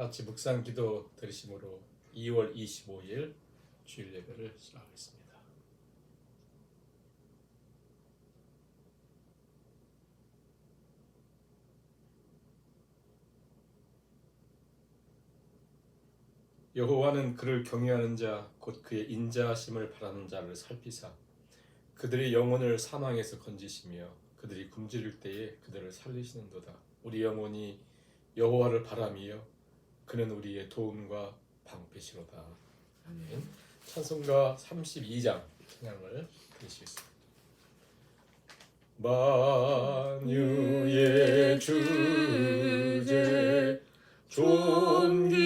다 같이 묵상 기도 드리심으로 2월 25일 주일 예배를 시작하겠습니다. 여호와는 그를 경외하는 자 곧 그의 인자하심을 바라는 자를 살피사 그들의 영혼을 사망에서 건지시며 그들이 굶주릴 때에 그들을 살리시는도다. 우리 영혼이 여호와를 바라미여 그는 우리의 도움과 방패시로다. 아멘. 찬송가 32장 찬양을 드리시겠습니다. 만유의 주제 존귀하신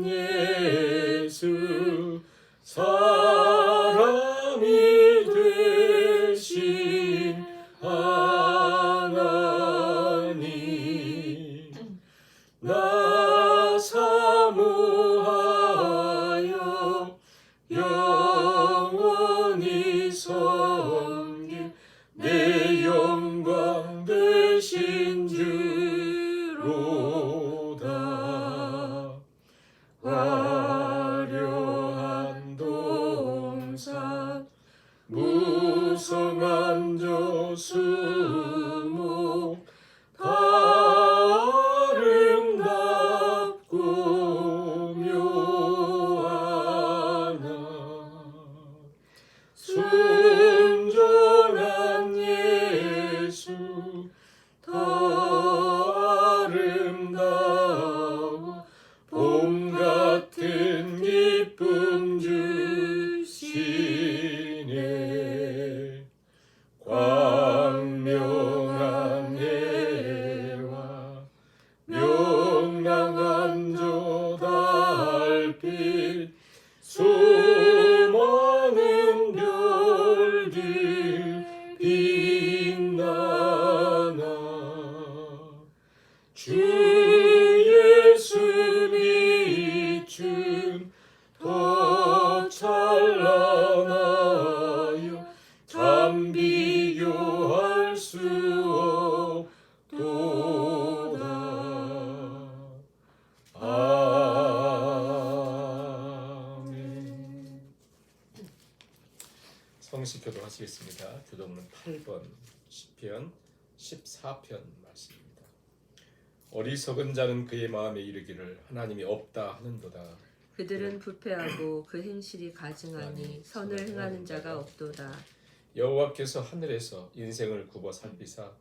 예수 사람이 되신 하나님 나 사모하여 영원히 섬길 내 영광 되신 주로다. 화려한 동산 무성한 저수목 다 아름답고 묘하나 순전한 예수 더 아름다워 봄 같은 기쁨 주시네. 광명한 해와 명랑한 저 달빛 수많은 별들 빛나나 주 예수 빛은 더 찬란하여 참 비교할 수 없도다. 아멘. 성식 교도하시겠습니다. 교도문 8번 시편 14편 말씀입니다. 어리석은 자는 그의 마음에 이르기를 하나님이 없다 하는도다. 그들은 부패하고 그 행실이 가증하니 선을 행하는 자가 없도다. 여호와께서 하늘에서 인생을 굽어 살피사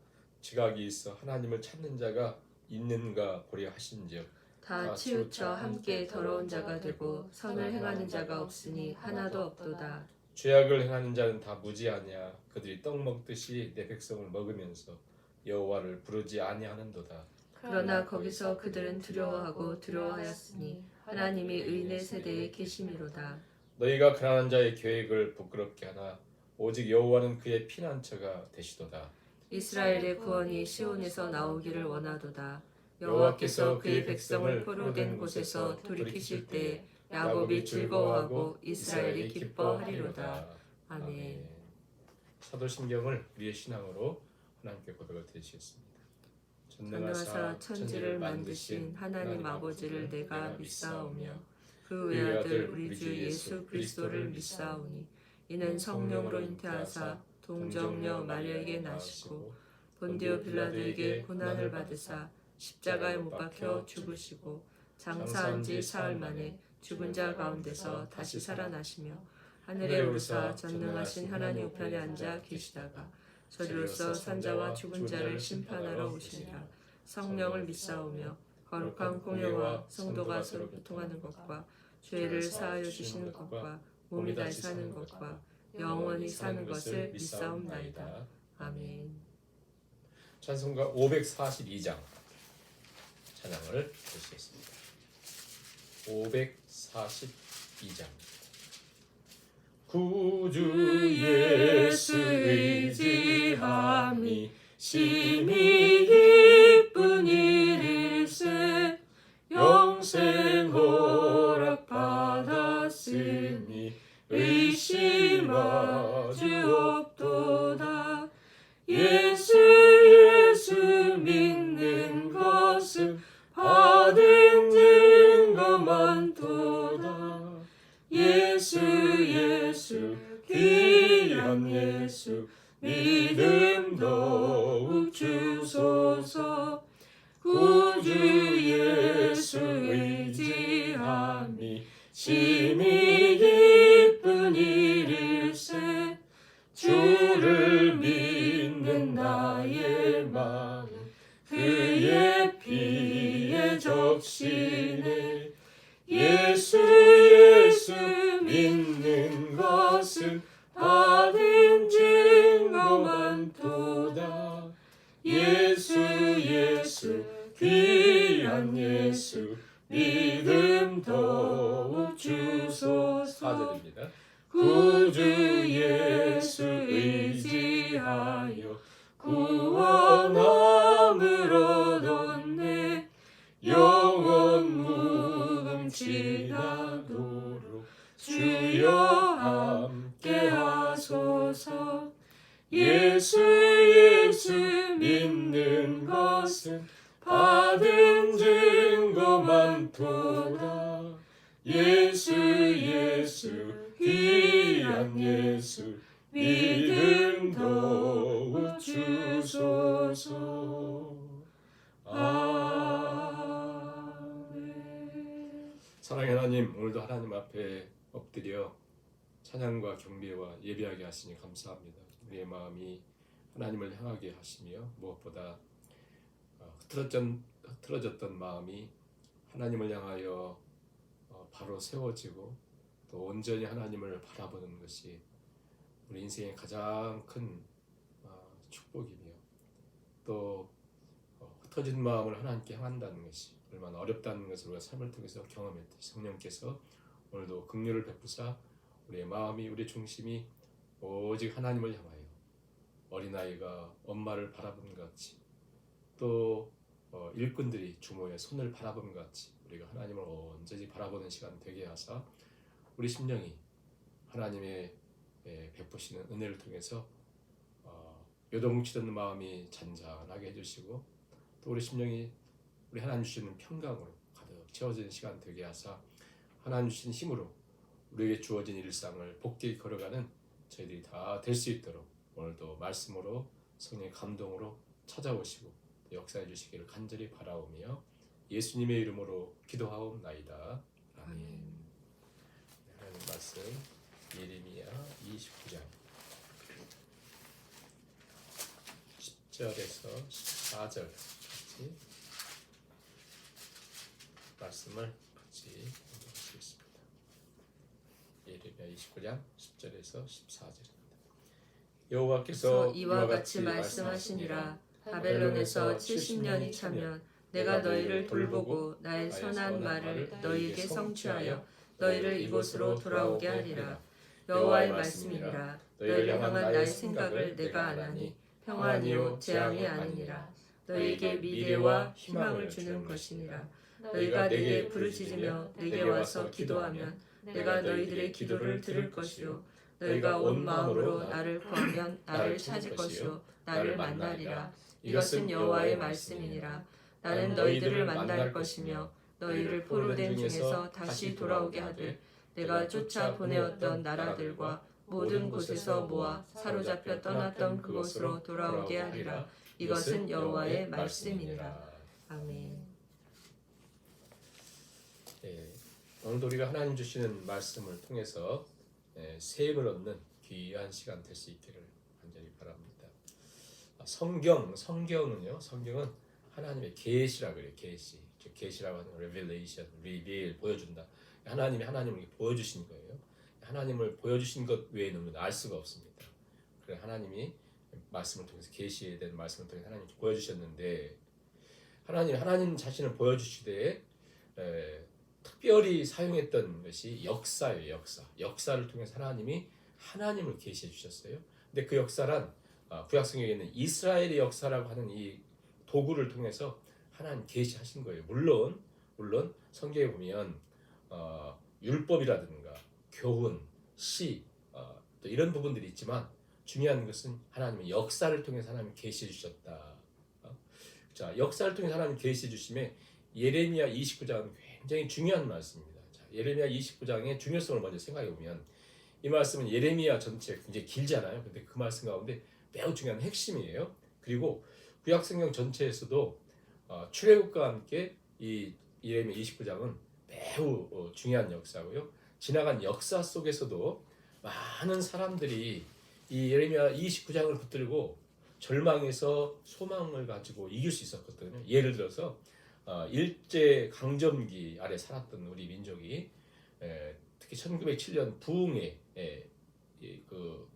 지각이 있어 하나님을 찾는 자가 있는가 고려하신즉 다 치우쳐 함께 더러운 자가 되고 선을 행하는 자가 없으니 하나도 없도다. 죄악을 행하는 자는 다 무지하냐. 그들이 떡 먹듯이 내 백성을 먹으면서 여호와를 부르지 아니하는도다. 그러나 거기서 그들은 두려워하고 두려워하였으니 하나님이 의인의 세대에 계심이로다. 너희가 가난한 자의 계획을 부끄럽게 하나 오직 여호와는 그의 피난처가 되시도다. 이스라엘의 구원이 시온에서 나오기를 원하도다. 여호와께서 그의 백성을 포로된 곳에서 돌이키실 때에 야곱이 즐거워하고 이스라엘이 기뻐하리로다. 아멘. 사도신경을 우리의 신앙으로 하나님께 고백을 드리시겠습니다. 전능하사 천지를 만드신 하나님 아버지를 내가 믿사오며 그 외아들 우리 주 예수 그리스도를 믿사오니 이는 성령으로 잉태하사 동정녀 마리아에게 나시고 본디오 빌라도에게 고난을 받으사 십자가에 못 박혀 죽으시고 장사한 지 사흘 만에 죽은 자 가운데서 다시 살아나시며 하늘에 오르사 전능하신 하나님 우편에 앉아 계시다가 저리로서 산자와 죽은 자를 심판하러 오시리라. 성령을 믿사오며 거룩한 공회와 성도가 서로 교통하는 것과 죄를 사하여 주시는 것과 몸이 다시 사는 것과 영원히 사는 것을 믿사옵나이다. 아멘. 찬송가 542장 찬양을 드리겠습니다. 542장 구주 예수 의지함이 심히 기쁜 일일세 영생 허락 받았으니 의심하주 없도다. 예수 믿는 것은 받을 믿음 더욱 주소서. 구주 예수 의지함이 심히 기쁜 일일세. 주를 믿는 나의 마음 그의 피에 적시네. 예수 믿는 것은 받은 증거만 도다. 예수 귀한 예수 믿음 더욱 주소서. 4절입니다. 구주 예수 의지하여 구원함을 얻었네. 영원 무궁치다도록 주여 함께 하소서. 예수 믿는 것은 받은 증거만 도다. 예수 귀한 예수 믿음 더욱 주소서. 아멘. 사랑의 하나님, 오늘도 하나님 앞에 엎드려 찬양과 경배와 예배하게 하시니 감사합니다. 우리의 마음이 하나님을 향하게 하시며 무엇보다 흐트러졌던 마음이 하나님을 향하여 바로 세워지고 또 온전히 하나님을 바라보는 것이 우리 인생의 가장 큰 축복이며 또 흩어진 마음을 하나님께 향한다는 것이 얼마나 어렵다는 것을 우리가 삶을 통해서 경험했듯이 성령께서 오늘도 긍휼을 베푸사 우리의 마음이 우리 중심이 오직 하나님을 향하여 어린아이가 엄마를 바라보는 것 같이 또 일꾼들이 주모의 손을 바라보는 것 같이 우리가 하나님을 온전히 바라보는 시간 되게 하사 우리 심령이 하나님의 베푸시는 은혜를 통해서 요동치던 마음이 잔잔하게 해주시고 또 우리 심령이 우리 하나님 주시는 평강으로 가득 채워지는 시간 되게 하사 하나님 주신 힘으로 우리에게 주어진 일상을 복되게 걸어가는 저희들이 다 될 수 있도록 오늘도 말씀으로 성령의 감동으로 찾아오시고 역사해 주시기를 간절히 바라오며 예수님의 이름으로 기도하옵나이다. 아멘. 하나님 말씀 예레미야 29장 10절에서 14절 같이 말씀을 같이 읽어보시겠습니다. 예레미야 29장 10절에서 14절입니다. 여호와께서 이와 같이 말씀하시니라. 바벨론에서 70년이 차면 내가 너희를 돌보고 나의 선한 말을 너희에게 성취하여 너희를 이곳으로 돌아오게 하리라. 여호와의 말씀이니라. 너희를 향한 나의 생각을 내가 아나니 평안이요 재앙이 아니니라. 너희에게 미래와 희망을 주는 것이니라. 너희가 내게 부르짖으며 내게 와서 기도하면 내가 너희들의 기도를 들을 것이요 너희가 온 마음으로 나를 구하면 나를 찾을 것이요 나를 만나리라. 이것은 여호와의 말씀이니라. 나는 너희들을 만날 것이며 너희를 포로된 중에서 다시 돌아오게 하되 내가 쫓아 보내었던 나라들과 모든 곳에서 모아 사로잡혀 떠났던 그곳으로 돌아오게 하리라. 이것은 여호와의 말씀이니라. 아멘. 오늘도 우리가 하나님 주시는 말씀을 통해서 세임을 얻는 귀한 시간 될 수 있기를 간절히 바랍니다. 성경은 하나님의 계시라 그래요. 계시라고 하는 revelation, reveal, 보여준다. 하나님이 하나님을 보여주신 거예요. 하나님을 보여주신 것 외에는 알 수가 없습니다. 그래 하나님이 말씀을 통해서 계시에 대한 말씀을 통해서 하나님이 보여주셨는데 하나님 자신을 보여주시되 특별히 사용했던 것이 역사예요. 역사를 통해서 하나님이 하나님을 계시해 주셨어요. 근데 그 역사란 구약성경에는 이스라엘의 역사라고 하는 이 도구를 통해서 하나님 계시하신 거예요. 물론 성경에 보면 율법이라든가 교훈, 시 또 이런 부분들이 있지만 중요한 것은 하나님의 역사를 통해서 하나님 계시해 주셨다. 자, 역사를 통해서 하나님 계시해 주심에 예레미야 29장은 굉장히 중요한 말씀입니다. 자, 예레미야 29장의 중요성을 먼저 생각해 보면 이 말씀은 예레미야 전체 굉장히 길잖아요. 근데 그 말씀 가운데 매우 중요한 핵심이에요. 그리고 구약성경 전체에서도 출애굽과 함께 이 예레미야 29장은 매우 중요한 역사고요. 지나간 역사 속에서도 많은 사람들이 이 예레미야 29장을 붙들고 절망에서 소망을 가지고 이길 수 있었거든요. 예를 들어서 일제 강점기 아래 살았던 우리 민족이 특히 1907년 부흥회 그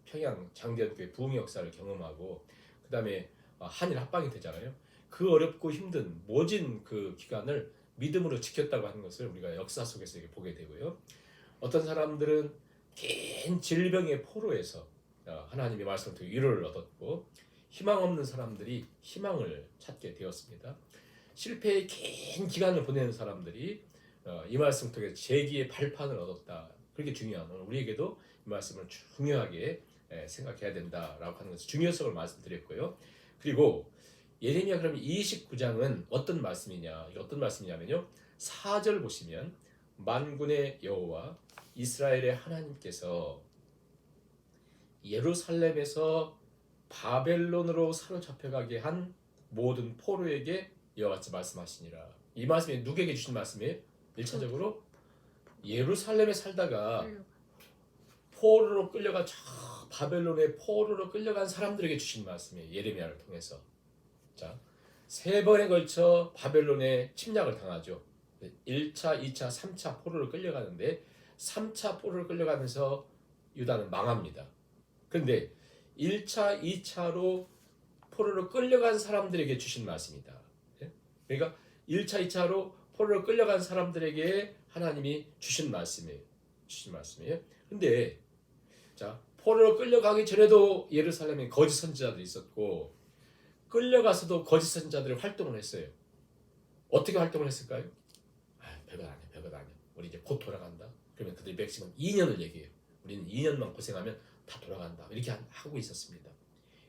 평양 장대연교회 부흥 역사를 경험하고 그 다음에 한일 합방이 되잖아요. 그 어렵고 힘든 모진 그 기간을 믿음으로 지켰다고 하는 것을 우리가 역사 속에서 보게 되고요. 어떤 사람들은 긴 질병의 포로에서 하나님의 말씀을 통해 위로를 얻었고 희망 없는 사람들이 희망을 찾게 되었습니다. 실패의 긴 기간을 보내는 사람들이 이 말씀을 통해 재기의 발판을 얻었다. 그렇게 중요한 오늘 우리에게도 이 말씀을 중요하게 생각해야 된다라고 하는 것을 중요성을 말씀드렸고요. 그리고 예레미야 그러면 29장은 어떤 말씀이냐? 이게 어떤 말씀이냐면요. 4절 보시면 만군의 여호와 이스라엘의 하나님께서 예루살렘에서 바벨론으로 사로잡혀가게 한 모든 포로에게 이와 같이 말씀하시니라. 이 말씀이 누구에게 주신 말씀이에요? 1차적으로 예루살렘에 살다가 포로로 끌려가 저 바벨론의 포로로 끌려간 사람들에게 주신 말씀이에요. 예레미야를 통해서. 자, 3번에 걸쳐 바벨론에 침략을 당하죠. 1차, 2차, 3차 포로를 끌려가는데 3차 포로를 끌려가면서 유다는 망합니다. 그런데 1차, 2차로 포로로 끌려간 사람들에게 주신 말씀이다. 그러니까 1차, 2차로 포로로 끌려간 사람들에게 하나님이 주신 말씀이에요. 근데 자, 포로로 끌려가기 전에도 예루살렘에 거짓 선지자들이 있었고 끌려가서도 거짓 선지자들이 활동을 했어요. 어떻게 활동을 했을까요? 별것 아니야. 우리 이제 곧 돌아간다. 그러면 그들이 맥시멈 2년을 얘기해요. 우리는 2년만 고생하면 다 돌아간다. 이렇게 하고 있었습니다.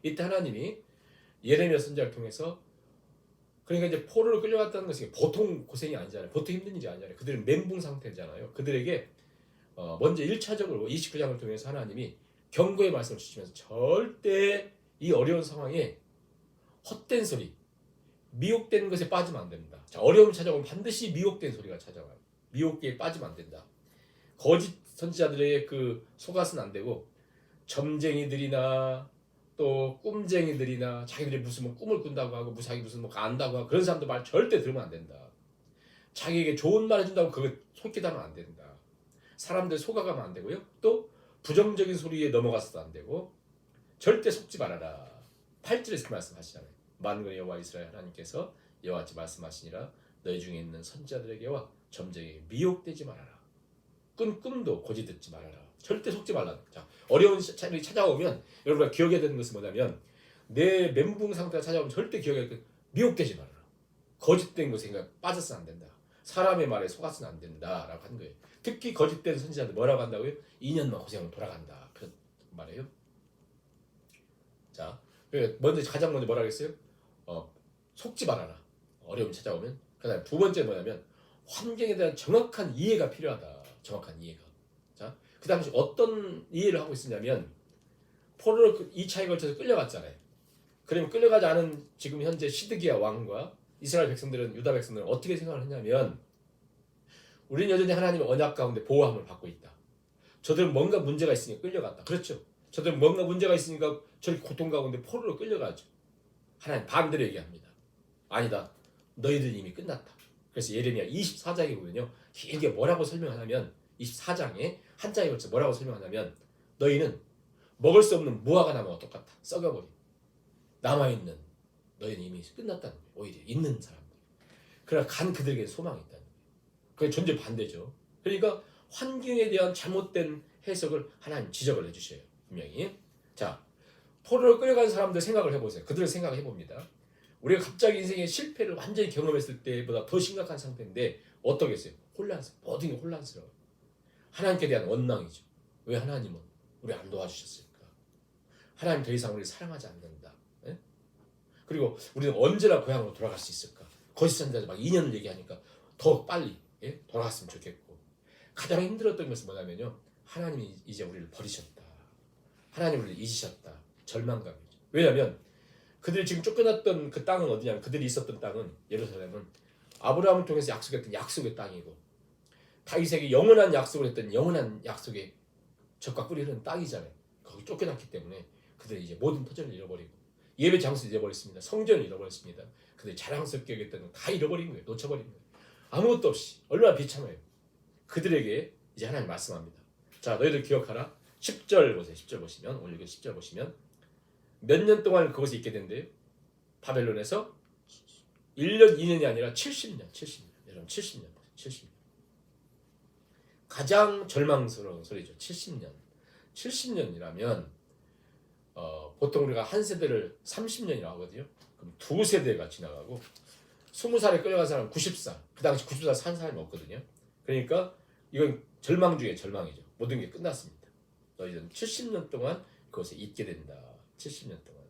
이때 하나님이 예레미야 선지자를 통해서 그러니까 이제 포로로 끌려갔다는 것이 보통 고생이 아니잖아요. 보통 힘든 일이 아니잖아요. 그들은 멘붕 상태잖아요. 그들에게 먼저 1차적으로 29장을 통해서 하나님이 경고의 말씀을 주시면서 절대 이 어려운 상황에 헛된 소리, 미혹된 것에 빠지면 안 됩니다. 자, 어려움이 찾아오면 반드시 미혹된 소리가 찾아와요. 미혹에 빠지면 안 된다. 거짓 선지자들의 그 속아서는 안 되고 점쟁이들이나 또 꿈쟁이들이나 자기들이 무슨 뭐 꿈을 꾼다고 하고 자기 무슨 뭐 안다고 하고 그런 사람들 말 절대 들으면 안 된다. 자기에게 좋은 말 해준다고 그거 속기다면 안 된다. 사람들 속아가면 안 되고요. 또 부정적인 소리에 넘어가서도 안 되고 절대 속지 말아라. 8절에서 그 말씀하시잖아요. 만군의 여호와 이스라엘 하나님께서 이와 같이 말씀하시니라. 너희 중에 있는 선지자들에게와 점쟁이에게 미혹되지 말아라. 꿈도 고지 듣지 말아라. 절대 속지 말라. 자, 어려운 일이 찾아오면 여러분가 기억해야 되는 것은 뭐냐면 내 멘붕 상태가 찾아오면 절대 기억해야 돼. 미혹되지 말아라. 거짓된 것에 빠져서는 안 된다. 사람의 말에 속아서는 안 된다라고 하는 거예요. 특히 거짓된 선지자들 뭐라고 한다고요? 2년만 고생하면 돌아간다. 그 말이에요. 자, 가장 먼저 뭐라고 했어요? 속지 말아라. 어려움이 찾아오면. 그다음 두 번째 뭐냐면 환경에 대한 정확한 이해가 필요하다. 정확한 이해가. 자, 그 당시 어떤 이해를 하고 있었냐면 포로로 2차에 걸쳐서 끌려갔잖아요. 그러면 끌려가지 않은 지금 현재 시드기야 왕과 이스라엘 백성들은 유다 백성들은 어떻게 생각을 했냐면 우리는 여전히 하나님의 언약 가운데 보호함을 받고 있다. 저들은 뭔가 문제가 있으니까 끌려갔다. 그렇죠. 저들은 뭔가 문제가 있으니까 저희 고통 가운데 포로로 끌려가죠. 하나님 반대로 얘기합니다. 아니다. 너희들은 이미 끝났다. 그래서 예레미야 24장에 보면요. 길게 뭐라고 설명하냐면 24장에 한 장에 걸쳐 뭐라고 설명하냐면 너희는 먹을 수 없는 무화과 나무와 똑같다. 썩어버린. 남아있는 너희는 이미 끝났다는 거예요. 오히려 있는 사람들. 그러나 간 그들에게 소망이 있다는 거예요. 그게 존재 반대죠. 그러니까 환경에 대한 잘못된 해석을 하나님 지적을 해주셔요. 분명히. 자, 포로로 끌려간 사람들 생각을 해보세요. 그들을 생각해봅니다. 우리가 갑자기 인생의 실패를 완전히 경험했을 때보다 더 심각한 상태인데 어떠겠어요? 혼란스러워. 모든 게 혼란스러워. 하나님께 대한 원망이죠. 왜 하나님은 우리 안 도와주셨을까? 하나님 더 이상 우리를 사랑하지 않는다. 예? 그리고 우리는 언제나 고향으로 돌아갈 수 있을까? 거짓 선지자들 막 2년을 얘기하니까 더 빨리 돌아갔으면 좋겠고 가장 힘들었던 것은 뭐냐면요. 하나님이 이제 우리를 버리셨다. 하나님 우리를 잊으셨다. 절망감이죠. 왜냐하면 그들이 지금 쫓겨났던 그 땅은 어디냐? 그들이 있었던 땅은 예루살렘은 아브라함을 통해서 약속했던 약속의 땅이고 다윗에게 영원한 약속을 했던 영원한 약속의 젖과 꿀이 흐르는 땅이잖아요. 거기 쫓겨났기 때문에 그들이 이제 모든 터전을 잃어버리고 예배 장소를 잃어버렸습니다. 성전을 잃어버렸습니다. 그들이 자랑스럽게 여겼던 건 다 잃어버린 거예요. 놓쳐버린 거예요. 아무것도 없이 얼마나 비참해요. 그들에게 이제 하나님 말씀합니다. 자, 너희들 기억하라. 10절 보세요. 10절 보시면 오늘 10절 보시면 몇 년 동안 그곳에 있게 된대요. 바벨론에서 1년 2년이 아니라 70년. 여러분 70년. 가장 절망스러운 소리죠. 70년. 70년이라면 보통 우리가 한 세대를 30년이라고 하거든요. 그럼 두 세대가 지나가고 20살에 끌려간 사람은 90살. 그 당시 90살 산 사람이 없거든요. 그러니까 이건 절망 중에 절망이죠. 모든 게 끝났습니다. 너희는 70년 동안 그것에 있게 된다. 70년 동안.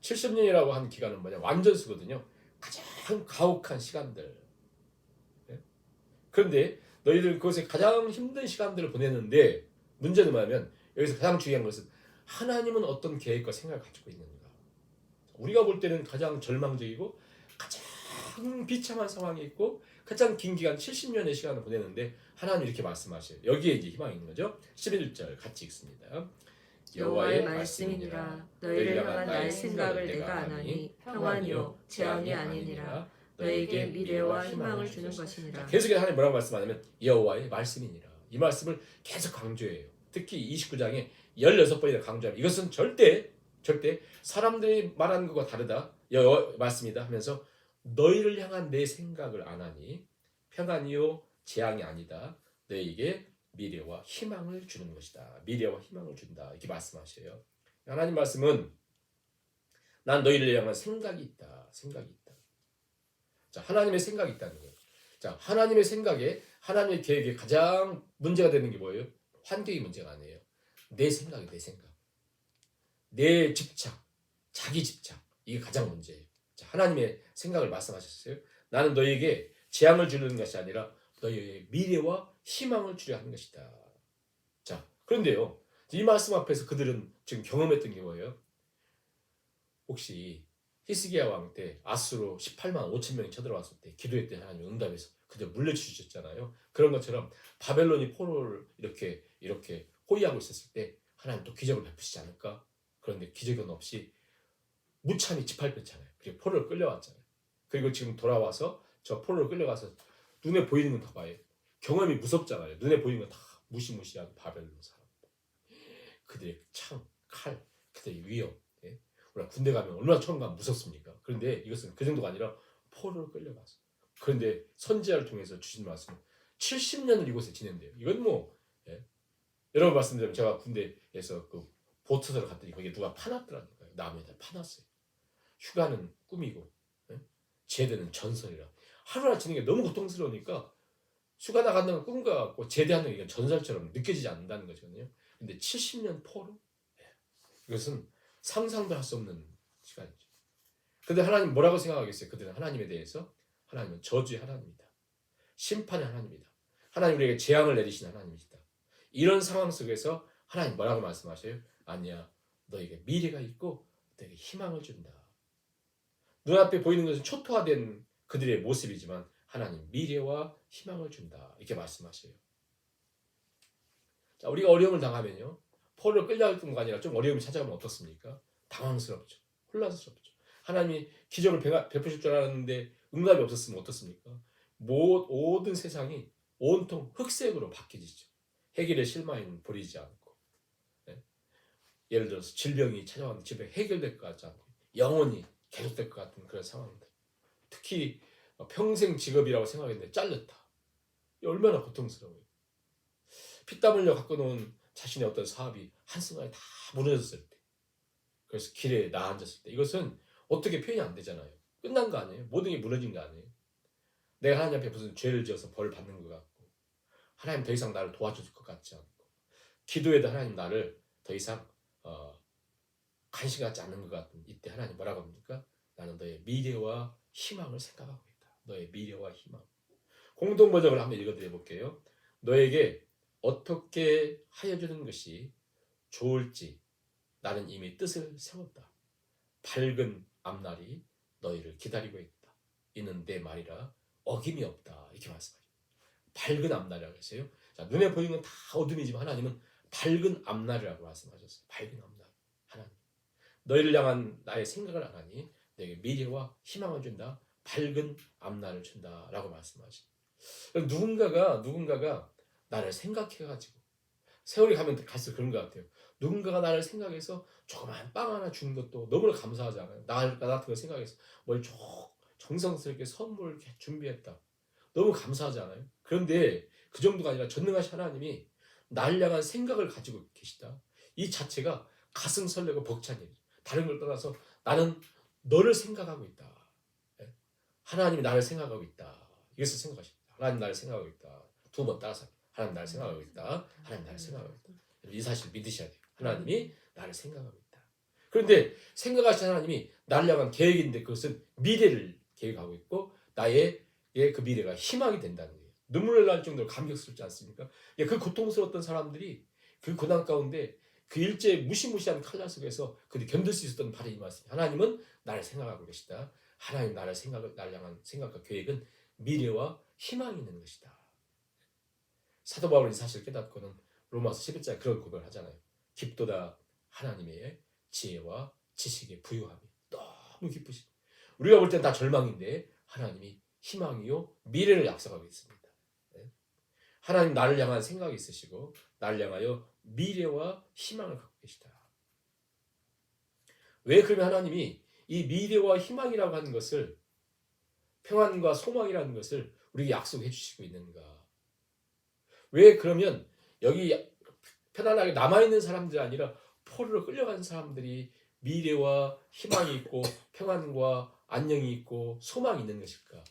70년이라고 하는 기간은 뭐냐? 완전수거든요. 가장 가혹한 시간들. 네? 그런데 너희들 그것에 가장 힘든 시간들을 보냈는데 문제는 뭐냐면 여기서 가장 중요한 것은 하나님은 어떤 계획과 생각을 가지고 있는가. 우리가 볼 때는 가장 절망적이고 가장 비참한 상황이 있고 가장 긴 기간 70년의 시간을 보내는데 하나님 이렇게 말씀하셔요. 여기에 이제 희망이 있는 거죠. 11절 같이 읽습니다. 여호와의 말씀이니라. 너희를 향한 나의 생각을 내가 아나니 평안이요 재앙이 아니니라. 너에게 미래와 희망을 주는 것이니라. 계속해서 하나님 뭐라고 말씀하냐면 여호와의 말씀이니라. 이 말씀을 계속 강조해요. 특히 29장에 16번이나 강조합니다. 이것은 절대 사람들이 말하는 것과 다르다. 여호와의 말씀이다 하면서 너희를 향한 내 생각을 아나니 평안이요 재앙이 아니다. 너에게 미래와 희망을 주는 것이다. 미래와 희망을 준다. 이렇게 말씀하셔요. 하나님 말씀은 난 너희를 향한 생각이 있다. 자, 하나님의 생각이 있다는 거예요. 자, 하나님의 생각에 하나님의 계획에 가장 문제가 되는 게 뭐예요? 환경이 문제가 아니에요. 내 생각. 내 집착, 자기 집착. 이게 가장 문제예요. 자, 하나님의 생각을 말씀하셨어요. 나는 너희에게 재앙을 주는 것이 아니라 너희의 미래와 희망을 주려 하는 것이다. 자, 그런데요. 이 말씀 앞에서 그들은 지금 경험했던 게 뭐예요? 혹시 히스기야 왕 때 아수로 18만 5천 명이 쳐들어왔을 때 기도했을 때 하나님 응답해서 그들 물려주셨잖아요. 그런 것처럼 바벨론이 포로를 이렇게 호위하고 있었을 때 하나님 또 기적을 베푸시지 않을까? 그런데 기적은 없이 무참히 짓밟혔잖아요. 그리고 포로를 끌려왔잖아요. 그리고 지금 돌아와서 저 포로를 끌려가서 눈에 보이는 건 다 봐요. 경험이 무섭잖아요. 눈에 보이는 건 다 무시무시한 바벨론 사람. 그들의 창, 칼, 그들의 위협. 예? 우리가 군대 가면 얼마나 처음 가면 무섭습니까? 그런데 이것은 그 정도가 아니라 포로를 끌려가서. 그런데 선지자를 통해서 주신 말씀은 70년을 이곳에 지낸대요. 이건 뭐 여러분 말씀드리면 제가 군대에서 그 보트선을 갔더니 거기에 누가 파놨더라는 거예요. 나무에다 파놨어요. 휴가는 꿈이고 제대는 전설이라. 하루하루 지는 게 너무 고통스러우니까 휴가 나간다는 건 꿈과 같고 제대하는 게 전설처럼 느껴지지 않는다는 거거든요. 근데 70년 포로? 이것은 상상도 할 수 없는 시간이죠. 근데 하나님 뭐라고 생각하겠어요? 그들은 하나님에 대해서 하나님은 저주의 하나님이다. 심판의 하나님이다. 하나님 우리에게 재앙을 내리신 하나님이시다. 이런 상황 속에서 하나님 뭐라고 말씀하셔요? 아니야. 너에게 미래가 있고 너에게 희망을 준다. 눈앞에 보이는 것은 초토화된 그들의 모습이지만 하나님 미래와 희망을 준다. 이렇게 말씀하셔요. 자, 우리가 어려움을 당하면요. 포로를 끌려갈 뿐가 아니라 좀 어려움이 찾아오면 어떻습니까? 당황스럽죠. 혼란스럽죠. 하나님이 기적을 베푸실 줄 알았는데 응답이 없었으면 어떻습니까? 모든 세상이 온통 흑색으로 바뀌지죠. 해결의 실마리는 보이지 않고 예를 들어서 질병이 찾아왔는데 질병이 해결될 것 같지 않고 영원히 계속될 것 같은 그런 상황들. 특히 평생 직업이라고 생각했는데 잘렸다. 얼마나 고통스러워요. 피땀 흘려 갖고 놓은 자신의 어떤 사업이 한순간에 다 무너졌을 때, 그래서 길에 나앉았을 때, 이것은 어떻게 표현이 안 되잖아요. 끝난 거 아니에요? 모든 게 무너진 거 아니에요? 내가 하나님 앞에 무슨 죄를 지어서 벌 받는 것 같고, 하나님 더 이상 나를 도와줄 것 같지 않고, 기도에도 하나님 나를 더 이상 관심 갖지 않는 것 같은 이때 하나님 뭐라고 합니까? 나는 너의 미래와 희망을 생각하고 있다. 너의 미래와 희망. 공동 번역을 한번 읽어드려 볼게요. 너에게 어떻게 하여 주는 것이 좋을지 나는 이미 뜻을 세웠다. 밝은 앞날이 너희를 기다리고 있다. 이는 내 말이라 어김이 없다. 이렇게 말씀하죠. 밝은 앞날이라고 했어요. 자, 눈에 보이는 건 다 어둠이지만 하나님은 밝은 앞날이라고 말씀하셨어요. 밝은 앞날. 하나님. 너희를 향한 나의 생각을 하나니 내게 미래와 희망을 준다. 밝은 앞날을 준다라고 말씀하시죠. 누군가가 나를 생각해가지고 세월이 가면 갈수록 그런 것 같아요. 누군가가 나를 생각해서 조그만 빵 하나 주는 것도 너무나 감사하지 않아요? 나 같은 거 생각해서 뭘 정성스럽게 선물을 이렇게 준비했다. 너무 감사하지 않아요? 그런데 그 정도가 아니라 전능하신 하나님이 나를 향한 생각을 가지고 계시다. 이 자체가 가슴 설레고 벅찬 일이죠. 다른 걸 떠나서 나는 너를 생각하고 있다. 하나님이 나를 생각하고 있다. 이것을 생각하십니다. 하나님 나를 생각하고 있다. 두 번 따라서 하나님 나를 생각하고 있다. 하나님 나를 생각하고 있다. 이 사실 믿으셔야 돼요. 하나님이 나를 생각하고 있다. 그런데 생각하신 하나님이 나를 향한 계획인데 그것은 미래를 계획하고 있고 나의 그 미래가 희망이 된다는 거예요. 눈물을 날 정도로 감격스럽지 않습니까? 그 고통스러웠던 사람들이 그 고난 가운데 그 일제의 무시무시한 칼날 속에서 그들이 견딜 수 있었던 바로 이 말씀. 하나님은 나를 생각하고 계시다. 하나님 나를 향한 생각과 계획은 미래와 희망이 있는 것이다. 사도 바울이 사실 깨닫고는 로마서 11장에 그런 고백을 하잖아요. 깊도다 하나님의 지혜와 지식의 부유함이 너무 기쁘시. 우리가 볼 땐 다 절망인데 하나님이 희망이요 미래를 약속하고 있습니다. 하나님 나를 향한 생각이 있으시고 나를 향하여 미래와 희망을 갖고 계시다. 왜 그러면 하나님이 이 미래와 희망이라고 하는 것을 평안과 소망이라는 것을 우리에게 약속해 주시고 있는가? 왜 그러면 여기 편안하게 남아있는 사람들이 아니라 포로로 끌려간 사람들이 미래와 희망이 있고 평안과 안녕이 있고 소망이 있는 것일까?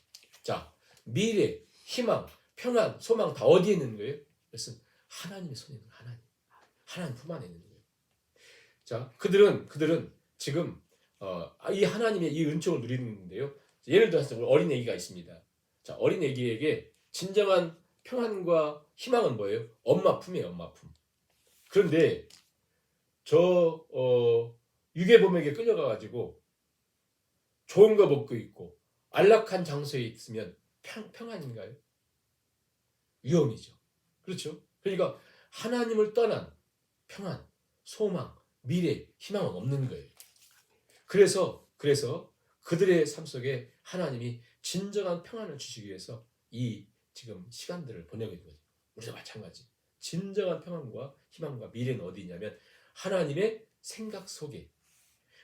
자, 미래, 희망, 평안, 소망 다 어디에 있는 거예요? 그것은 하나님의 손에 있는 거예요. 하나님 품 안에 있는 거예요. 자, 그들은 지금 이 하나님의 이 은총을 누리는데요. 예를 들어서 어린 아기가 있습니다. 자, 어린 아기에게 진정한 평안과 희망은 뭐예요? 엄마 품이에요, 엄마 품. 그런데 유괴범에게 끌려가가지고 좋은 거 먹고 있고 안락한 장소에 있으면 평안인가요? 위험이죠. 그렇죠? 그러니까 하나님을 떠난 평안, 소망, 미래, 희망은 없는 거예요. 그래서 그들의 삶 속에 하나님이 진정한 평안을 주시기 위해서 이 지금 시간들을 보내고 있는 거죠. 우리도 마찬가지. 진정한 평안과 희망과 미래는 어디 있냐면 하나님의 생각 속에.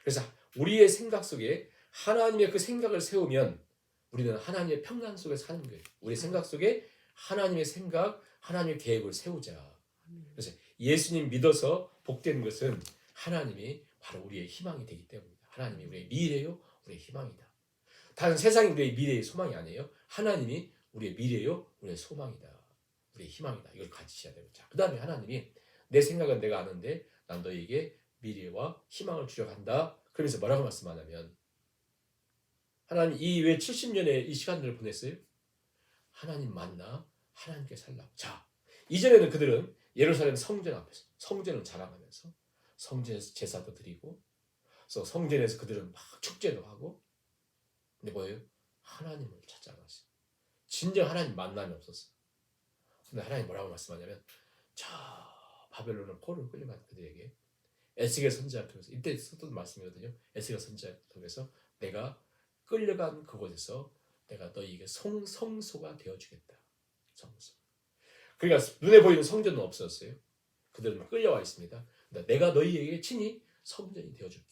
그래서 우리의 생각 속에 하나님의 그 생각을 세우면 우리는 하나님의 평안 속에 사는 거예요. 우리 생각 속에 하나님의 생각, 하나님의 계획을 세우자. 그래서 예수님 믿어서 복된 것은 하나님이 바로 우리의 희망이 되기 때문입니다. 하나님이 우리의 미래요, 우리의 희망이다. 다른 세상이 우리의 미래의 소망이 아니에요. 하나님이 우리의 미래요, 우리의 소망이다. 우리의 희망이다. 이걸 가지셔야 됩니다. 자, 그 다음에 하나님이 내 생각은 내가 아는데 난 너에게 미래와 희망을 주려 한다. 그러면서 뭐라고 말씀하냐면 하나님 이 왜 70년의 이 시간들을 보냈어요? 하나님 만나 하나님께 살라. 자, 이전에는 그들은 예루살렘 성전 앞에서 성전을 자랑하면서 성전에서 제사도 드리고 그래서 성전에서 그들은 막 축제도 하고 근데 뭐예요? 하나님을 찾지 않았어요. 진정 하나님 만남이 없었어요. 근데 하나님 뭐라고 말씀하냐면 저 바벨론을 포로로 끌려간 그들에게 에스겔 선지자를 통해서 이때 썼던 말씀이거든요. 에스겔 선지자를 통해서 내가 끌려간 그곳에서 내가 너희에게 성소가 되어주겠다. 성소. 그러니까 눈에 보이는 성전은 없었어요. 그들은 끌려와 있습니다. 내가 너희에게 친히 성전이 되어줄게.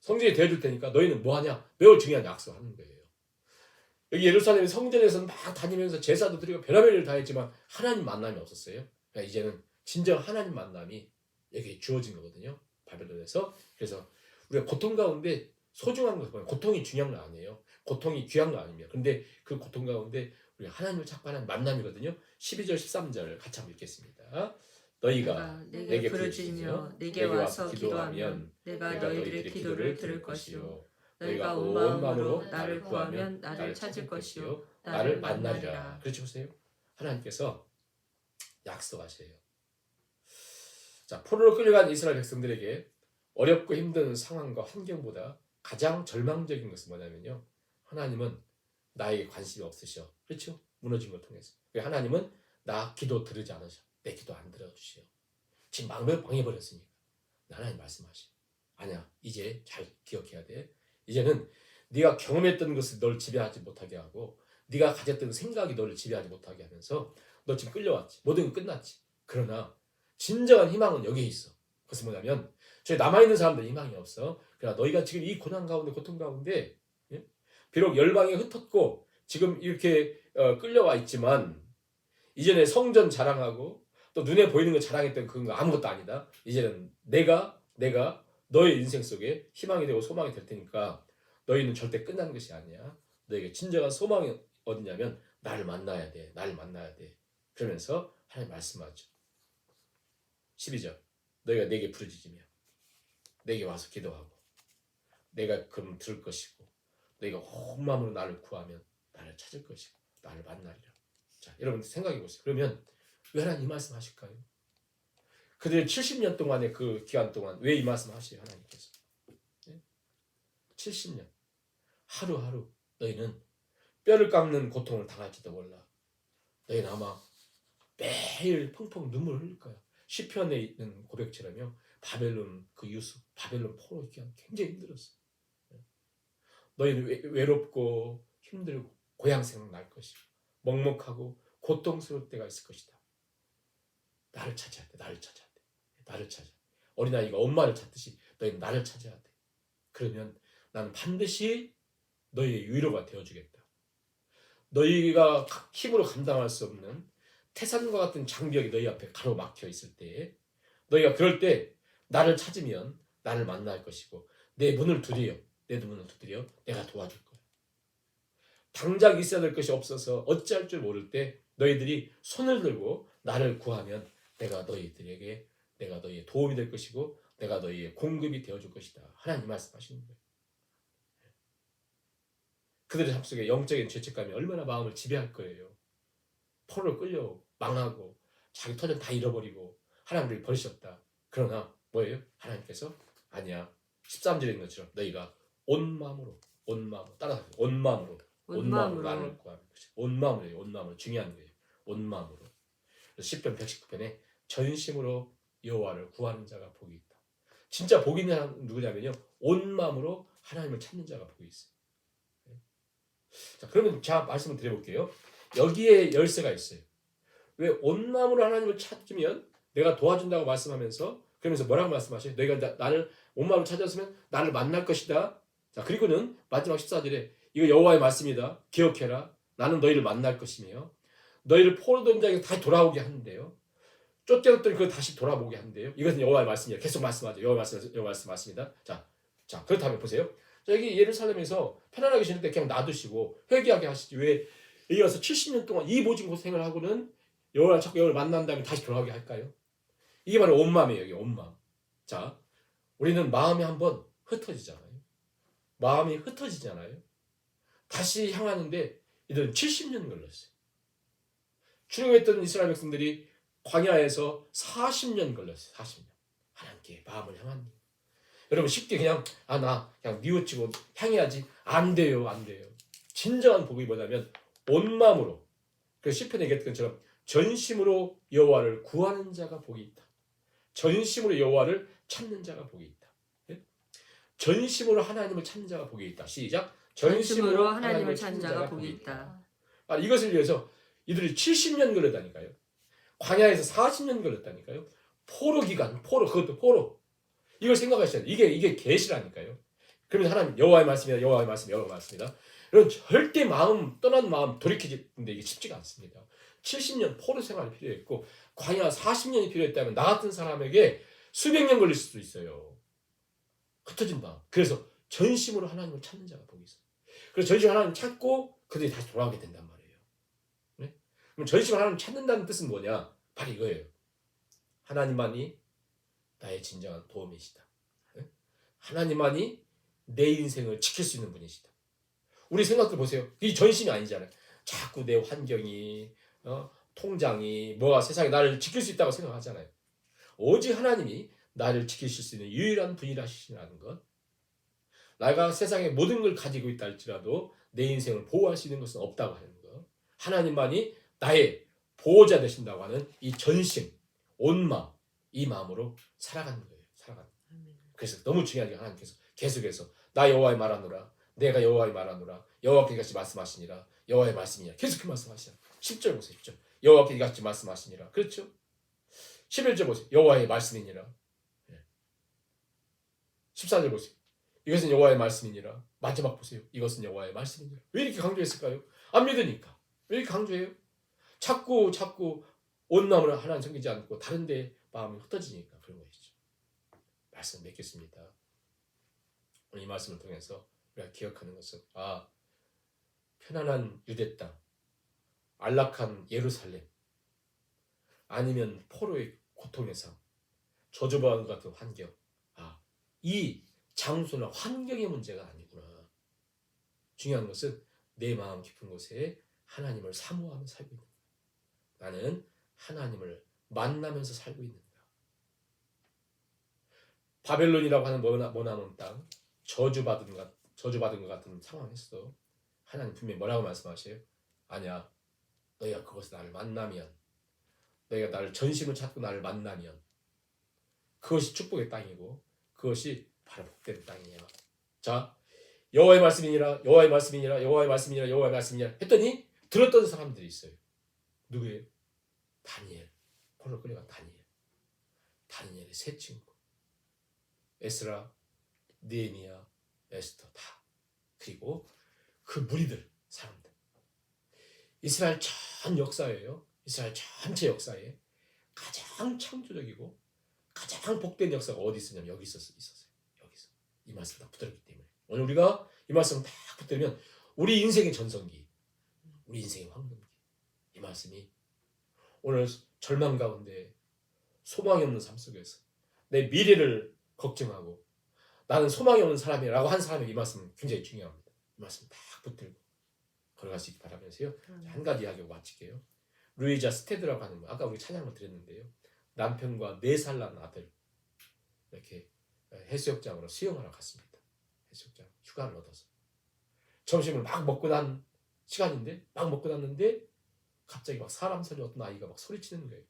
성전이 되어줄 테니까 너희는 뭐하냐? 매우 중요한 약속하는 거예요. 여기 예루살렘 성전에서는 막 다니면서 제사도 드리고 별의별 일을 다 했지만 하나님 만남이 없었어요. 그러니까 이제는 진정 하나님 만남이 여기 주어진 거거든요. 바벨론에서. 그래서 우리가 고통 가운데 소중한 것은 고통이 중요한 거 아니에요. 고통이 귀한 거 아닙니다. 그런데 그 고통 가운데 우리가 하나님을 찾고 하는 만남이거든요. 12절 13절을 같이 한번 읽겠습니다. 너희가 내게 부르짖으며 내게 와서 기도하면 내가 너희들의 기도를 들을 것이요 너희가 온 마음으로 나를 구하면 나를 찾을 것이요 나를 만나리라. 그렇지 보세요. 하나님께서 약속하세요. 자, 포로로 끌려간 이스라엘 백성들에게 어렵고 힘든 상황과 환경보다 가장 절망적인 것은 뭐냐면요. 하나님은 나에게 관심이 없으셔. 그렇죠? 무너진 걸 통해서. 하나님은 나 기도 들으지 않으셔. 내 기도 안 들어주시오. 지금 망해버렸으니까. 하나님 말씀하시오. 아니야. 이제 잘 기억해야 돼. 이제는 네가 경험했던 것을 널 지배하지 못하게 하고 네가 가졌던 생각이 너를 지배하지 못하게 하면서 너 지금 끌려왔지. 모든 건 끝났지. 그러나 진정한 희망은 여기에 있어. 그것은 뭐냐면 저희 남아있는 사람들 희망이 없어. 그러나 너희가 지금 이 고난 가운데 고통 가운데 비록 열방에 흩었고 지금 이렇게 끌려와 있지만 이전에 성전 자랑하고 또 눈에 보이는 거 자랑했던 그건 아무것도 아니다. 이제는 내가 너의 인생 속에 희망이 되고 소망이 될 테니까 너희는 절대 끝난 것이 아니야. 너에게 진정한 소망이 어디냐면 나를 만나야 돼. 나를 만나야 돼. 그러면서 하나님 말씀하죠. 12절 너희가 내게 부르짖으며 내게 와서 기도하고 내가 그럼 들을 것이고 너희가 온 마음으로 나를 구하면 나를 찾을 것이고 나를 만나리라. 자, 여러분 생각해 보세요. 그러면 왜 하나님 이 말씀 하실까요? 그들의 70년 동안의 그 기간 동안 왜 이 말씀 하시요 하나님께서? 70년 하루하루 너희는 뼈를 깎는 고통을 당할지도 몰라. 너희는 아마 매일 펑펑 눈물을 흘릴 거야. 시편에 있는 고백처럼요. 바벨론 그 유수, 바벨론 포로 기간 굉장히 힘들었어. 너희는 외롭고 힘들고 고향 생각 날 것이고 먹먹하고 고통스러울 때가 있을 것이다. 나를 찾아야 돼. 나를 찾아야 돼. 나를 찾아. 어린아이가 엄마를 찾듯이 너희는 나를 찾아야 돼. 그러면 나는 반드시 너희의 위로가 되어주겠다. 너희가 힘으로 감당할 수 없는 태산과 같은 장벽이 너희 앞에 가로막혀 있을 때 너희가 그럴 때 나를 찾으면 나를 만날 것이고 내 문을 두드려 내가 도와줄 거야. 당장 있어야 될 것이 없어서 어찌할 줄 모를 때 너희들이 손을 들고 나를 구하면 내가 너희의 도움이 될 것이고 내가 너희의 공급이 되어줄 것이다. 하나님 말씀하시는 거예요. 그들의 삶 속에 영적인 죄책감이 얼마나 마음을 지배할 거예요. 포로로 끌려 망하고 자기 터전 다 잃어버리고 하나님을 버리셨다. 그러나 뭐예요? 하나님께서 아니야. 13절에 있는 것처럼 너희가 온 마음으로 따라서 온 마음으로 나를 구하는 것이 온 마음으로 중요한 거예요. 온 마음으로. 시편 119편에 전심으로 여호와를 구하는 자가 복이 있다. 진짜 복이 있는 사람 누구냐면요. 온 마음으로 하나님을 찾는 자가 복이 있어요. 자, 그러면 제가 말씀을 드려볼게요. 여기에 열쇠가 있어요. 왜 온 마음으로 하나님을 찾으면 내가 도와준다고 말씀하면서 그러면서 뭐라고 말씀하셔요? 너희가 나를 온 마음으로 찾았으면 나를 만날 것이다. 자, 그리고는 마지막 14절에 이거 여호와의 말씀이다. 기억해라. 나는 너희를 만날 것이며 너희를 포로동장에서 다시 돌아오게 하는데요. 쫓겨났더니 그걸 다시 돌아보게 하는데요. 이것은 여호와의 말씀이에요. 계속 말씀하죠. 여호와의 말씀 맞습니다. 자, 그렇다면 보세요. 자, 여기 예루살렘에서 편안하게 지낼 때 그냥 놔두시고 회개하게 하시지. 왜 이어서 70년 동안 이 모진 고생을 하고는 여호와를 만난 다음에 다시 돌아오게 할까요? 이게 바로 온 마음이에요. 이게 온 마음. 자, 우리는 마음이 한번 흩어지잖아요. 마음이 흩어지잖아요. 다시 향하는데 이들은 70년 걸렸어요. 출애굽했던 이스라엘 백성들이 광야에서 40년 걸렸어요. 40년. 하나님께 마음을 향한 일. 여러분 쉽게 그냥 나 그냥 뉘우치고 향해야지. 안 돼요. 진정한 복이 뭐냐면 온 마음으로. 그래서 시편에 얘기했던 것처럼 전심으로 여호와를 구하는 자가 복이 있다. 전심으로 여호와를 찾는 자가 복이 있다. 예? 전심으로 하나님을 찾는 자가 복이 있다. 시작. 전심으로 하나님을 찾는 자가 복이 있다. 이것을 위해서 이들이 70년 걸렸다니까요. 광야에서 40년 걸렸다니까요. 포로 기간, 그것도 포로. 이걸 생각하셔야 돼요. 이게 계시라니까요. 그러면 하나님 여호와의 말씀이다. 여러분 절대 떠난 마음 돌이키는데 이게 쉽지가 않습니다. 70년 포로 생활이 필요했고 광야 40년이 필요했다면 나 같은 사람에게 수백 년 걸릴 수도 있어요. 흩어진 마음. 그래서 전심으로 하나님을 찾는 자가 복이 있어요. 그래서 전심으로 하나님을 찾고 그들이 다시 돌아오게 된단 말이에요. 네? 그럼 전심으로 하나님을 찾는다는 뜻은 뭐냐? 바로 이거예요. 하나님만이 나의 진정한 도움이시다. 네? 하나님만이 내 인생을 지킬 수 있는 분이시다. 우리 생각들 보세요. 이 전심이 아니잖아요. 자꾸 내 환경이 통장이 세상에 나를 지킬 수 있다고 생각하잖아요. 오직 하나님이 나를 지키실 수 있는 유일한 분이라시라는 것. 내가 세상의 모든 걸 가지고 있다 할지라도 내 인생을 보호할 수 있는 것은 없다고 하는 것. 하나님만이 나의 보호자 되신다고 하는 이 전심, 온 마음, 이 마음으로 살아가는 거예요. 살아가는 거예요. 그래서 너무 중요한 게 하나님께서 계속해서 나 여호와의 말하노라. 내가 여호와의 말하노라. 여호와께 이같이 말씀하시니라. 여호와의 말씀이냐. 계속 그 말씀하시라. 10절 보세요. 10절. 여호와께 이같이 말씀하시니라. 그렇죠? 11절 보세요. 여호와의 말씀이니라. 14절 보세요. 이것은 여호와의 말씀이니라. 마지막 보세요. 이것은 여호와의 말씀이니라. 왜 이렇게 강조했을까요? 안 믿으니까. 왜 이렇게 강조해요? 자꾸 온 마음으로 하나님 섬기지 않고 다른 데 마음이 흩어지니까 그런 것이죠. 말씀 맺겠습니다. 이 말씀을 통해서 우리가 기억하는 것은 편안한 유대 땅, 안락한 예루살렘, 아니면 포로의 고통의 삶, 저주받은 것 같은 환경. 이 장소나 환경의 문제가 아니구나. 중요한 것은 내 마음 깊은 곳에 하나님을 사모하며 살고 있는 거야. 나는 하나님을 만나면서 살고 있는 거야. 바벨론이라고 하는 머나먼 땅, 저주받은 것 같은 상황에서도 하나님 분명히 뭐라고 말씀하세요? 아니야. 너희가 그것을 나를 만나면, 너희가 나를 전심을 찾고 나를 만나면 그것이 축복의 땅이고 그것이 바로 복된 땅이야. 자, 여호와의 말씀이니라, 여호와의 말씀이니라, 여호와의 말씀이니라, 여호와의 말씀이니라 했더니 들었던 사람들이 있어요. 누구예요? 다니엘. 포로 끌려간 다니엘의 세 친구. 에스라, 느헤미야, 에스더 다. 그리고 그 무리들, 사람들. 이스라엘 전 역사예요. 이스라엘 전체 역사에 가장 창조적이고 가장 복된 역사가 어디 있었냐면 여기 있었어요. 여기서. 이 말씀 다 붙들었기 때문에. 오늘 우리가 이 말씀 다 붙들면 우리 인생의 전성기, 우리 인생의 황금기. 이 말씀이 오늘 절망 가운데 소망이 없는 삶 속에서 내 미래를 걱정하고 나는 소망이 없는 사람이라고 한 사람에게 이 말씀은 굉장히 중요합니다. 이 말씀 딱 붙들고 걸어갈 수 있기 바라면서요. 한 가지 이야기하고 마칠게요. 루이자 스테드라고 하는 분, 아까 우리 찬양을 드렸는데요. 남편과 4살 난 아들 이렇게 해수욕장으로 수영하러 갔습니다. 해수욕장 휴가를 얻어서 점심을 막 먹고 난 시간인데 막 먹고 났는데 갑자기 막 사람 소리 어떤 아이가 막 소리치는 거예요.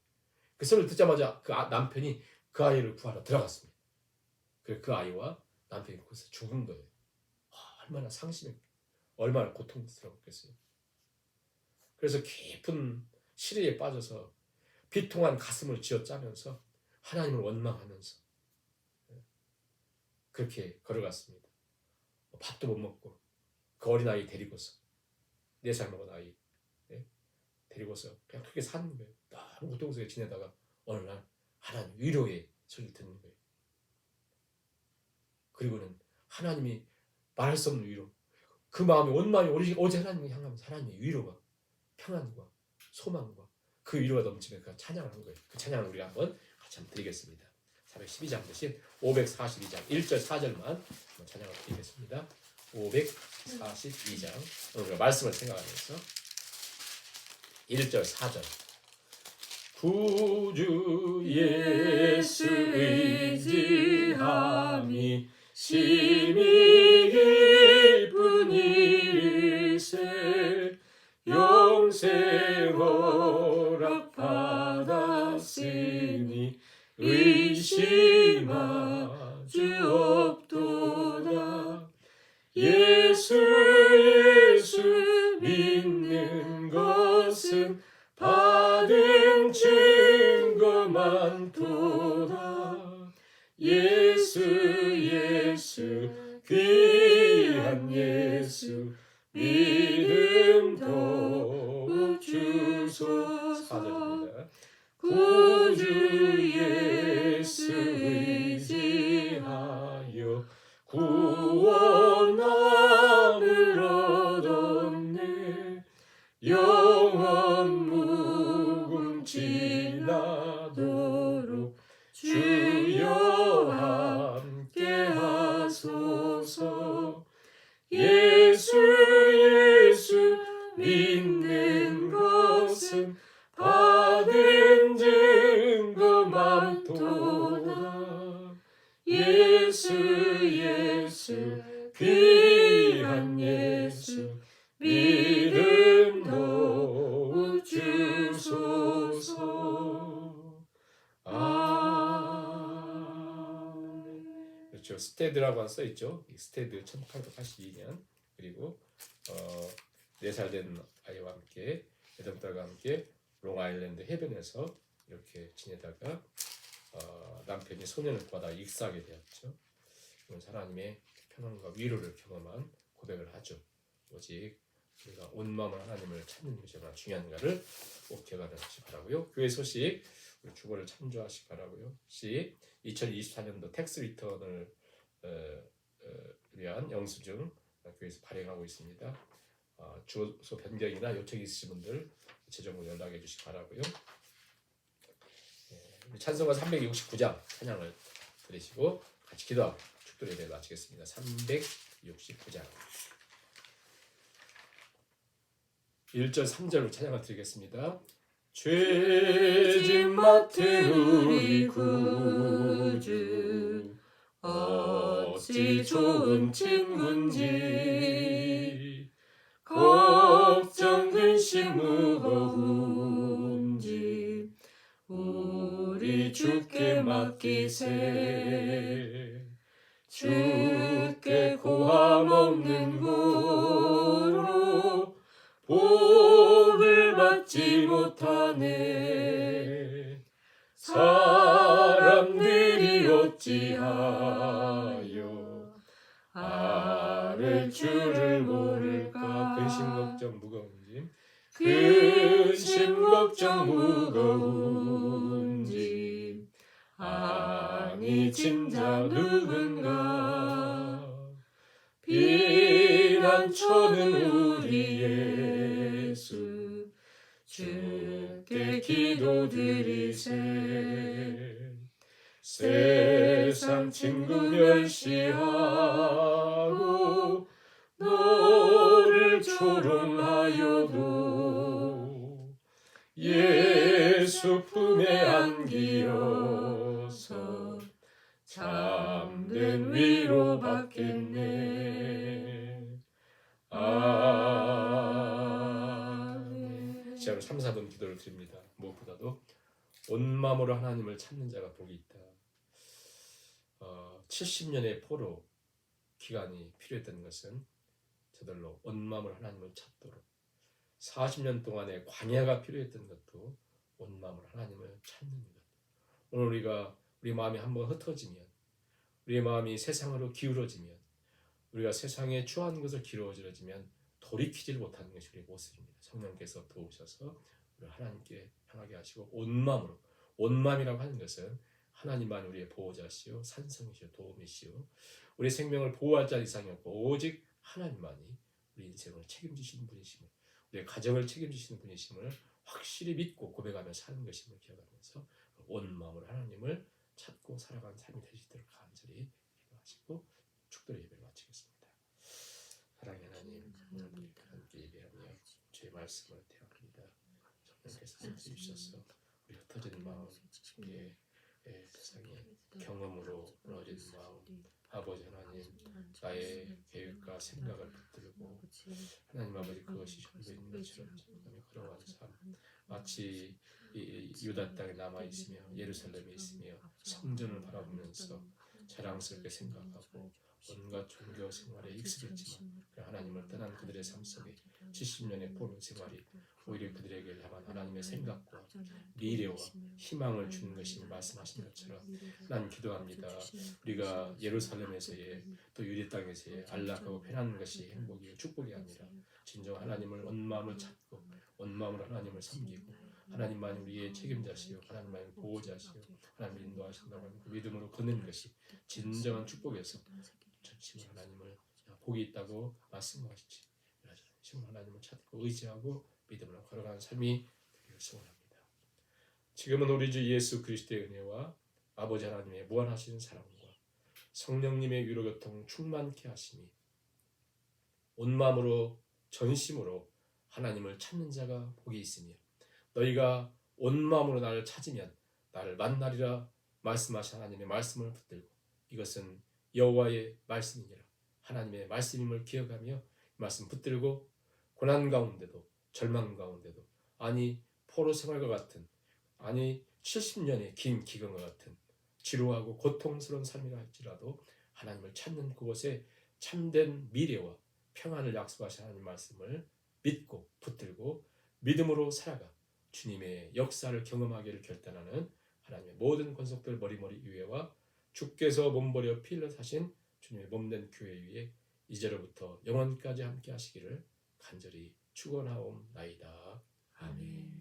그 소리를 듣자마자 그 남편이 그 아이를 구하러 들어갔습니다. 그래서 그 아이와 남편이 거기서 죽은 거예요. 얼마나 상심해, 얼마나 고통스러웠겠어요. 그래서 깊은 시리에 빠져서 비통한 가슴을 쥐어짜면서 하나님을 원망하면서 그렇게 걸어갔습니다. 밥도 못 먹고 그 어린아이 데리고서 4살 먹은 아이 데리고서 그냥 그렇게 사는 거예요. 너무 고통스럽게 지내다가 어느 날 하나님 위로의 소리를 듣는 거예요. 그리고는 하나님이 말할 수 없는 위로, 그 마음이 온 마음이 오직 하나님을 향하면서 하나님의 위로가, 평안과 소망과 그 위로가 넘치면 그 찬양을 한 거예요. 그 찬양을 우리가 한번 같이 한번 드리겠습니다. 412장 대신 542장 1절 4절만 한번 찬양을 드리겠습니다. 542장 우리가 말씀을 생각하면서 1절 4절 구주 예수 의지함이 심히 기쁜 일일세 영생 허락받았으니 의심하주 없도다. 예수 믿는 것은 받은 증거 많도다. 예수 귀한 예수 믿음 더욱 주소서. 구주 예수 의지하여 구원함을 얻었네. 영원 무궁지나도록 주여 함께 하소서. 예수 믿는 것은 받은 증거 많도다. 예수 귀한 예수 믿음 놓으 주소서. 아멘. 그렇죠. 스테드라고 써 있죠. 스테드 1882년 그리고 4살 된 아이와 함께 애덤딸과 함께 롱아일랜드 해변에서 이렇게 지내다가 남편이 소년을 구하다 익사하게 되었죠. 하나님의 평안과 위로를 경험한 고백을 하죠. 오직 우리가 온 마음으로 하나님을 찾는 것이 얼마나 중요한가를 꼭 기억하시기 바라고요. 교회 소식 우리 주보를 참조하시기 바라고요. 2024년도 텍스 리턴을 위한 영수증 교회에서 발행하고 있습니다. 주소 변경이나 요청이 있으신 분들 재정으로 연락해 주시기 바라고요. 찬송가 369장 찬양을 들으시고 같이 기도하고 축도 예배를 마치겠습니다. 369장 1절 3절로 찬양을 드리겠습니다. 죄짐 맡은 우리 구주 어찌 좋은 친구인지 걱정 근심 무거운지 우리 주께 맡기세. 주께 고함 없는 고로 복을 받지 못하네. 사람들이 어찌하여 아를 줄을 모를까. 근심 걱정 무거운 짐 근심 걱정 무거운 짐 아니 진짜 누군가. 비난처는 우리 예수 주께 기도드리세. 세상 친구 멸시하고 너를 조롱하여도 예수 품에 안기어서 참된 위로 받겠네. 아멘. 시작으로 3, 4분 기도를 드립니다. 무엇보다도 온 마음으로 하나님을 찾는 자가 복이 있다. 70년의 포로 기간이 필요했던 것은 저들로 온 마음으로 하나님을 찾도록 40년 동안의 광야가 필요했던 것도 온 마음으로 하나님을 찾는 것. 오늘 우리 마음이 한번 흩어지면 우리의 마음이 세상으로 기울어지면 우리가 세상에 추한 것을 기울어지면 돌이키질 못하는 것이 우리의 모습입니다. 성령께서 도우셔서 우리 하나님께 향하게 하시고 온 마음으로, 온 마음이라고 하는 것은 하나님만 우리의 보호자시오 산성이시오 도움이시오 우리 생명을 보호할 자 이상이 없고 오직 하나님만이 우리 인생을 책임지시는 분이심을 우리의 가정을 책임지시는 분이심을 확실히 믿고 고백하며 사는 것임을 기억하면서 온 마음으로 하나님을 찾고 살아가는 삶이 되시도록 간절히 기도하시고 축도의 예배를 마치겠습니다. 사랑의 하나님, 오늘 함께 예배하며 주의 말씀을 대합니다. 성령께서 함께 주셔서 우리 흩어진 마음, 세상의 경험으로 무너진 마음, 아버지 하나님, 나의 계획과 생각을 붙들고 하나님 아버지 그것이 전부 있는 것처럼 걸어가는 삶, 마치 이 유다 땅에 남아 있으며 예루살렘에 있으며 성전을 바라보면서 자랑스럽게 생각하고 온갖 종교 생활에 익숙했지만 하나님을 떠난 그들의 삶 속에 70년의 포로 생활이 오히려 그들에게 향한 하나님의 생각과 미래와 희망을 주는 것이 말씀하신 것처럼 난 기도합니다. 우리가 예루살렘에서의 또 유대 땅에서의 안락하고 편안한 것이 행복이요 축복이 아니라 진정 하나님을 온 마음을 찾고 온 마음으로 하나님을 섬기고 하나님만이 우리의 책임자시요 하나님만이 보호자시요 하나님 인도하신다고 하는 그 믿음으로 걷는 것이 진정한 축복에서 전심으로 하나님을 복이 있다고 말씀하시지 지금 하나님을 찾고 의지하고 믿음으로 걸어가는 삶이 되기를 소원합니다. 지금은 우리 주 예수 그리스도의 은혜와 아버지 하나님의 무한하신 사랑과 성령님의 위로교통 충만케 하시니 온 마음으로 전심으로 하나님을 찾는 자가 복이 있으며 너희가 온 마음으로 나를 찾으면 나를 만나리라 말씀하신 하나님의 말씀을 붙들고 이것은 여호와의 말씀이니라. 하나님의 말씀임을 기억하며 말씀 붙들고 고난 가운데도 절망 가운데도 아니 포로 생활과 같은 아니 70년의 긴 기간과 같은 지루하고 고통스러운 삶이라 할지라도 하나님을 찾는 그곳에 참된 미래와 평안을 약속하신 하나님 말씀을 믿고 붙들고 믿음으로 살아가 주님의 역사를 경험하기를 결단하는 하나님의 모든 권속들 머리머리 위에와 주께서 몸버려 피 흘려 사신 주님의 몸된 교회 위에 이제로부터 영원까지 함께 하시기를 간절히 축원하옵나이다. 아멘.